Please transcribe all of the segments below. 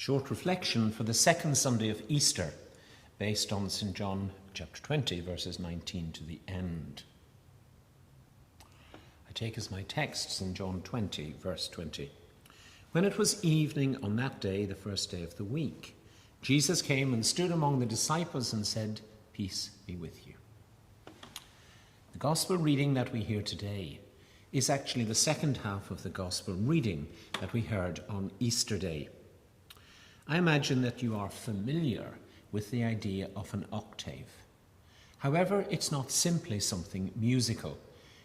Short reflection for the second Sunday of Easter, based on St. John chapter 20, verses 19 to the end. I take as my text St. John 20, verse 20. When it was evening on that day, the first day of the week, Jesus came and stood among the disciples and said, "Peace be with you." The gospel reading that we hear today is actually the second half of the gospel reading that we heard on Easter Day. I imagine that you are familiar with the idea of an octave. However, it's not simply something musical.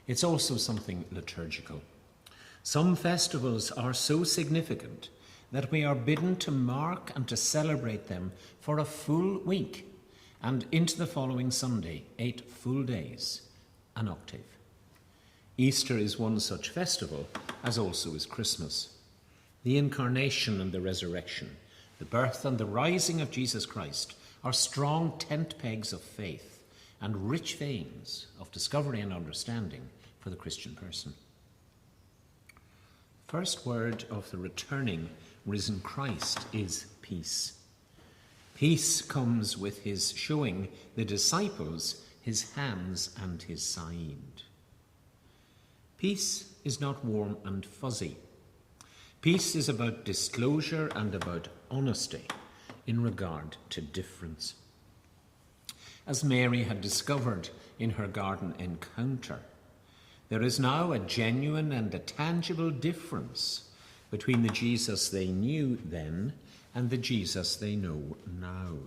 It's also something liturgical. Some festivals are so significant that we are bidden to mark and to celebrate them for a full week and into the following Sunday, 8 full days, an octave. Easter is one such festival, as also is Christmas. The incarnation and the resurrection, the birth and the rising of Jesus Christ are strong tent pegs of faith and rich veins of discovery and understanding for the Christian person. First word of the returning risen Christ is peace. Peace comes with his showing the disciples his hands and his side. Peace is not warm and fuzzy. Peace is about disclosure and about honesty in regard to difference. As Mary had discovered in her garden encounter, there is now a genuine and a tangible difference between the Jesus they knew then and the Jesus they know now.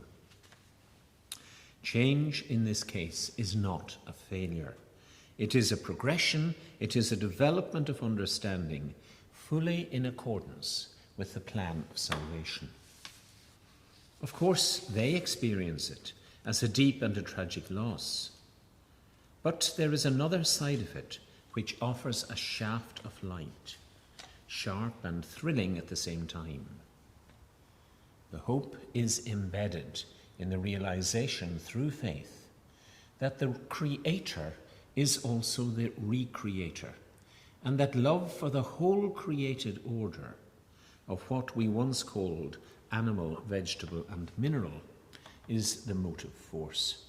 Change in this case is not a failure. It is a progression, it is a development of understanding, fully in accordance with the plan of salvation. Of course, they experience it as a deep and a tragic loss. But there is another side of it which offers a shaft of light, sharp and thrilling at the same time. The hope is embedded in the realization through faith that the Creator is also the recreator, and that love for the whole created order of what we once called animal, vegetable, and mineral is the motive force.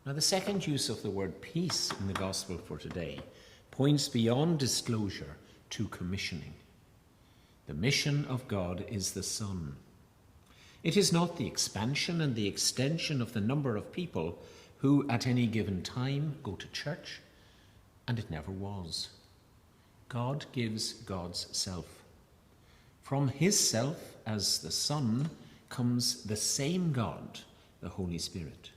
Now, the second use of the word peace in the gospel for today points beyond disclosure to commissioning. The mission of God is the Son. It is not the expansion and the extension of the number of people who at any given time go to church, and it never was. God gives God's self. From his self as the Son comes the same God, the Holy Spirit.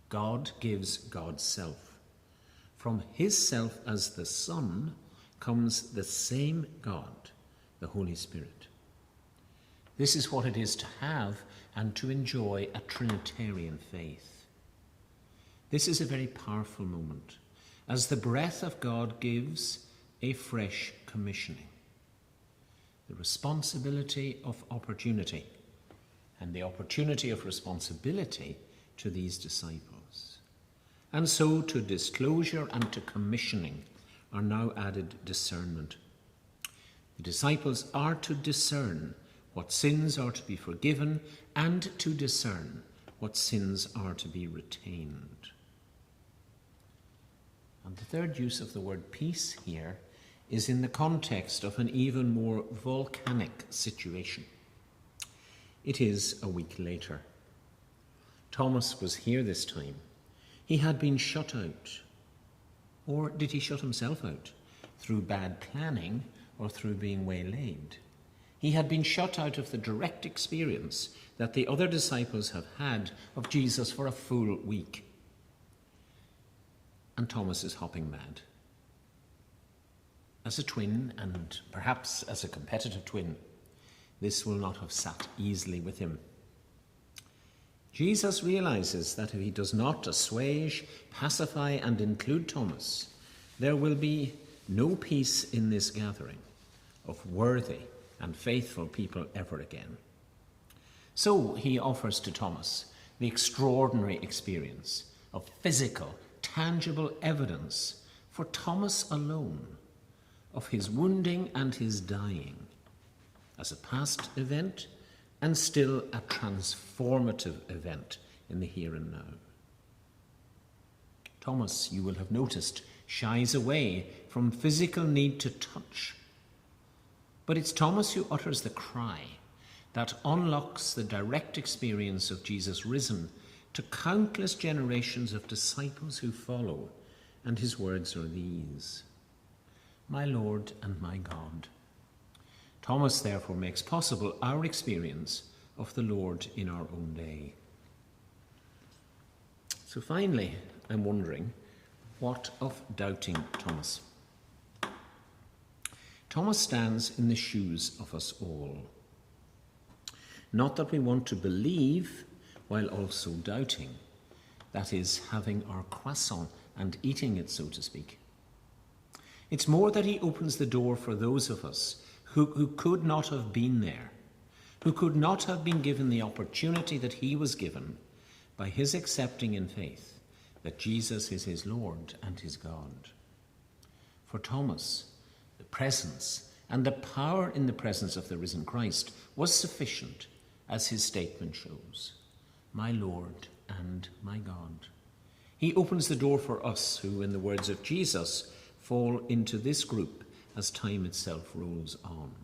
God gives God's self. From his self as the Son comes the same God, the Holy Spirit. This is what it is to have and to enjoy a Trinitarian faith. This is a very powerful moment, as the breath of God gives a fresh commissioning. The responsibility of opportunity and the opportunity of responsibility to these disciples. And so to disclosure and to commissioning are now added discernment. The disciples are to discern what sins are to be forgiven and to discern what sins are to be retained. And the third use of the word peace here is in the context of an even more volcanic situation. It is a week later. Thomas was here this time. He had been shut out. Or did he shut himself out through bad planning or through being waylaid? He had been shut out of the direct experience that the other disciples have had of Jesus for a full week. And Thomas is hopping mad. As a twin, and perhaps as a competitive twin, this will not have sat easily with him. Jesus realizes that if he does not assuage, pacify, and include Thomas, there will be no peace in this gathering of worthy and faithful people ever again. So he offers to Thomas the extraordinary experience of physical, tangible evidence for Thomas alone of his wounding and his dying, as a past event and still a transformative event in the here and now. Thomas, you will have noticed, shies away from physical need to touch. But it's Thomas who utters the cry that unlocks the direct experience of Jesus risen to countless generations of disciples who follow, and his words are these: "My Lord and my God." Thomas therefore makes possible our experience of the Lord in our own day. So finally, I'm wondering, what of doubting Thomas? Thomas stands in the shoes of us all. Not that we want to believe while also doubting, that is, having our croissant and eating it, so to speak. It's more that he opens the door for those of us who could not have been there, who could not have been given the opportunity that he was given by his accepting in faith that Jesus is his Lord and his God. For Thomas, the presence and the power in the presence of the risen Christ was sufficient, as his statement shows: "My Lord and my God." He opens the door for us who, in the words of Jesus, fall into this group as time itself rolls on.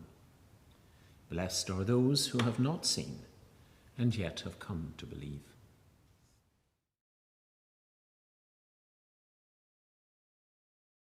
Blessed are those who have not seen and yet have come to believe.